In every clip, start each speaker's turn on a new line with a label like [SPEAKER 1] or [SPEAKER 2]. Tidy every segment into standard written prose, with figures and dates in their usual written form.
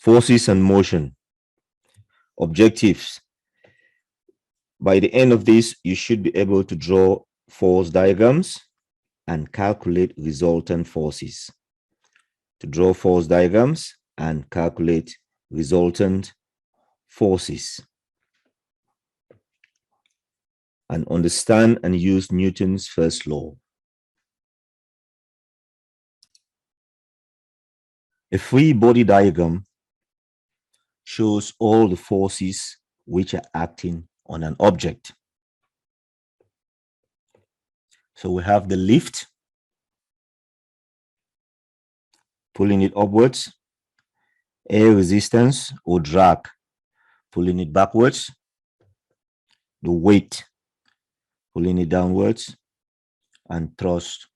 [SPEAKER 1] Forces and motion. Objectives. By the end of this, you should be able to draw force diagrams and calculate resultant forces. To draw force diagrams and calculate resultant forces. And understand and use Newton's first law. A free body diagram shows all the forces which are acting on an object. So we have the lift, pulling it upwards, air resistance or drag, pulling it backwards, the weight, pulling it downwards, and thrust,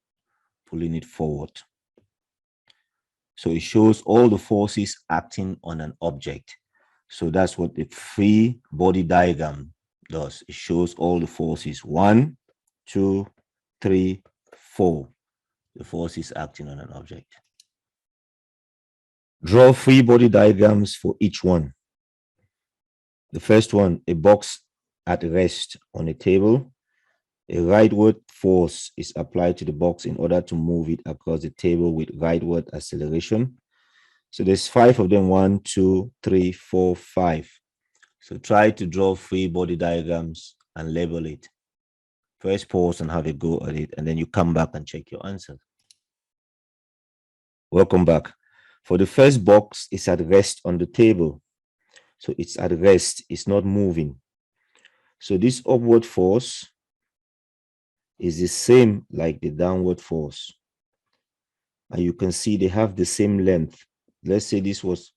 [SPEAKER 1] pulling it forward. So it shows all the forces acting on an object. So that's what the free body diagram does. It shows all the forces. 1, 2, 3, 4. The forces acting on an object. Draw free body diagrams for each one. The first one, a box at rest on a table. A rightward force is applied to the box in order to move it across the table with rightward acceleration. So there's 5 of them, 1, 2, 3, 4, 5. So try to draw free body diagrams and label it. First pause and have a go at it, and then you come back and check your answers. Welcome back. For the first box, it's at rest on the table. So it's at rest, it's not moving. So this upward force is the same like the downward force. And you can see they have the same length. Let's say this was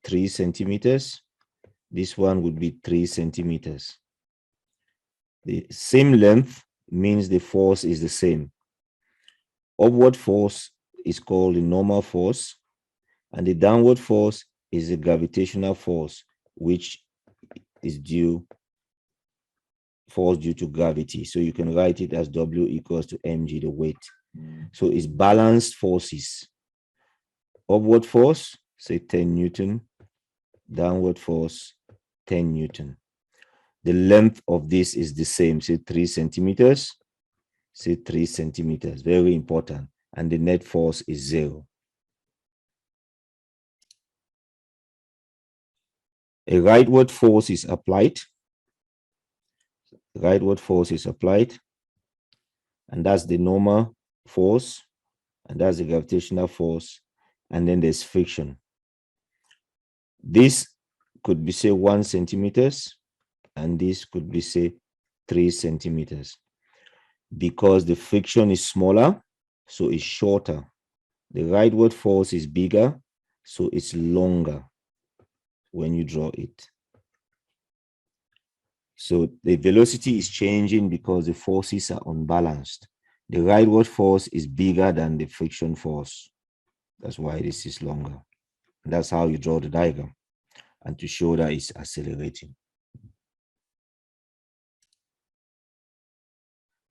[SPEAKER 1] 3 centimeters. This one would be 3 centimeters. The same length means the force is the same. Upward force is called the normal force, and the downward force is the gravitational force, which is force due to gravity. So you can write it as W equals to mg, the weight. So it's balanced forces. Upward force, say 10 Newton. Downward force, 10 Newton. The length of this is the same, say 3 centimeters. Say 3 centimeters, very important. And the net force is 0. A rightward force is applied. Rightward force is applied, and that's the normal force, and that's the gravitational force, and then there's friction. This could be, say, 1 centimeters, and this could be, say, 3 centimeters. Because the friction is smaller, so it's shorter. The rightward force is bigger, so it's longer when you draw it. So the velocity is changing because the forces are unbalanced. The rightward force is bigger than the friction force. That's why this is longer. And that's how you draw the diagram, and to show that it's accelerating.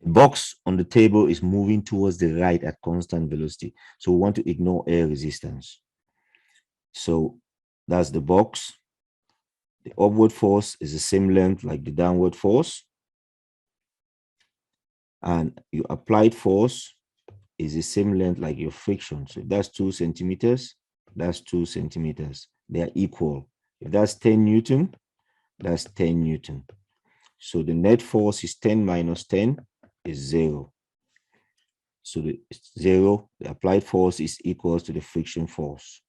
[SPEAKER 1] The box on the table is moving towards the right at constant velocity. So we want to ignore air resistance. So that's the box. The upward force is the same length like the downward force. And your applied force is the same length like your friction. So if that's 2 centimeters, that's 2 centimeters. They are equal. If that's 10 Newton, that's 10 Newton. So the net force is 10 minus 10 is 0. So the 0, the applied force is equal to the friction force.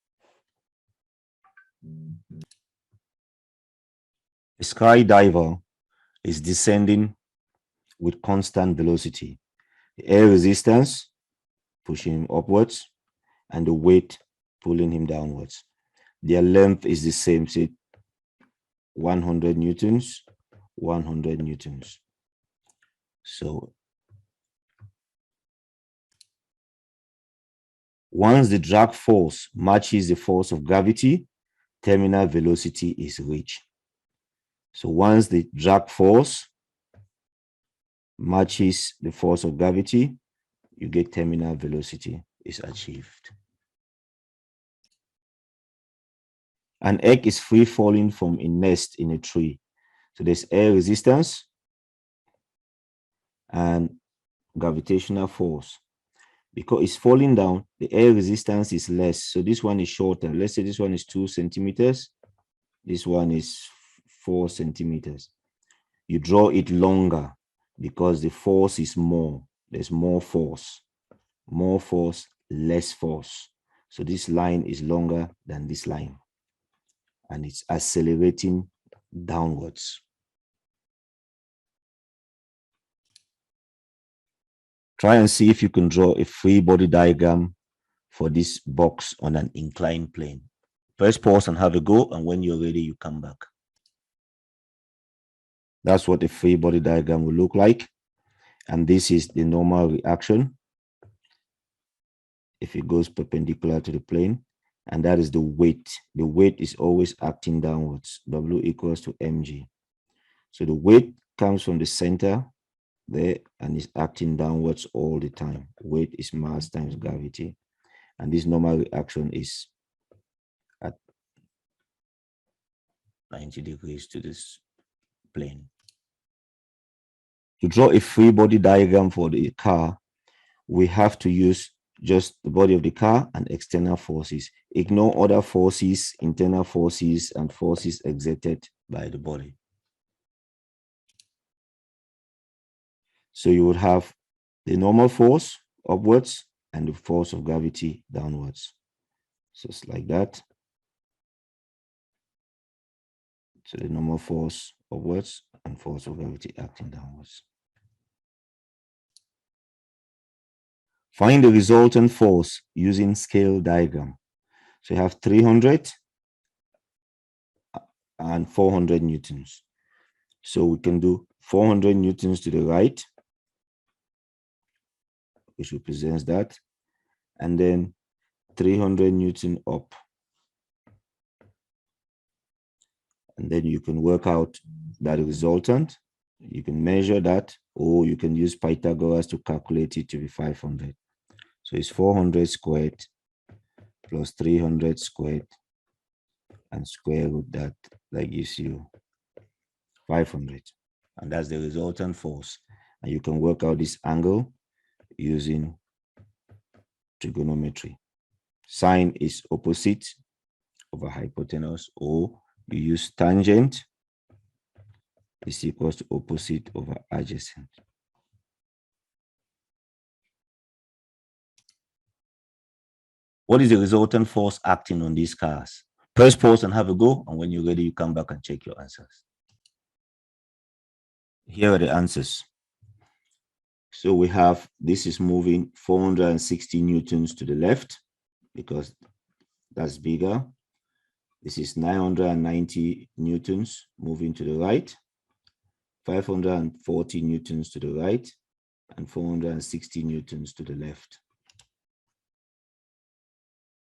[SPEAKER 1] A skydiver is descending with constant velocity. The air resistance pushing him upwards, and the weight pulling him downwards. Their length is the same, say 100 newtons, 100 newtons. So once the drag force matches the force of gravity, terminal velocity is reached. So once the drag force matches the force of gravity, you get terminal velocity is achieved. An egg is free falling from a nest in a tree. So there's air resistance and gravitational force. Because it's falling down, the air resistance is less. So this one is shorter. Let's say this one is 2 centimeters. This one is 4 centimeters. You draw it longer because the force is more. There's more force. More force, less force. So this line is longer than this line. And it's accelerating downwards. Try and see if you can draw a free body diagram for this box on an inclined plane. Press pause and have a go, and when you're ready, you come back. That's what a free body diagram will look like. And this is the normal reaction if it goes perpendicular to the plane. And that is the weight. The weight is always acting downwards. W equals to mg. So the weight comes from the center there and is acting downwards all the time. Weight is mass times gravity. And this normal reaction is at 90 degrees to this plane. To draw a free body diagram for the car, we have to use just the body of the car and external forces. Ignore other forces, internal forces, and forces exerted by the body. So you would have the normal force upwards and the force of gravity downwards. So it's like that. So the normal force upwards and force of gravity acting downwards. Find the resultant force using scale diagram. So you have 300 and 400 newtons. So we can do 400 newtons to the right, which represents that, and then 300 newton up. And then you can work out that resultant. You can measure that, or you can use Pythagoras to calculate it to be 500. So it's 400 squared plus 300 squared and square root that. That gives you 500. And that's the resultant force. And you can work out this angle using trigonometry. Sine is opposite over hypotenuse, or you use tangent is equals to opposite over adjacent. What is the resultant force acting on these cars? Press pause and have a go, and when you're ready, you come back and check your answers. Here are the answers. So we have, this is moving 460 newtons to the left because that's bigger. This is 990 newtons moving to the right, 540 newtons to the right, and 460 newtons to the left.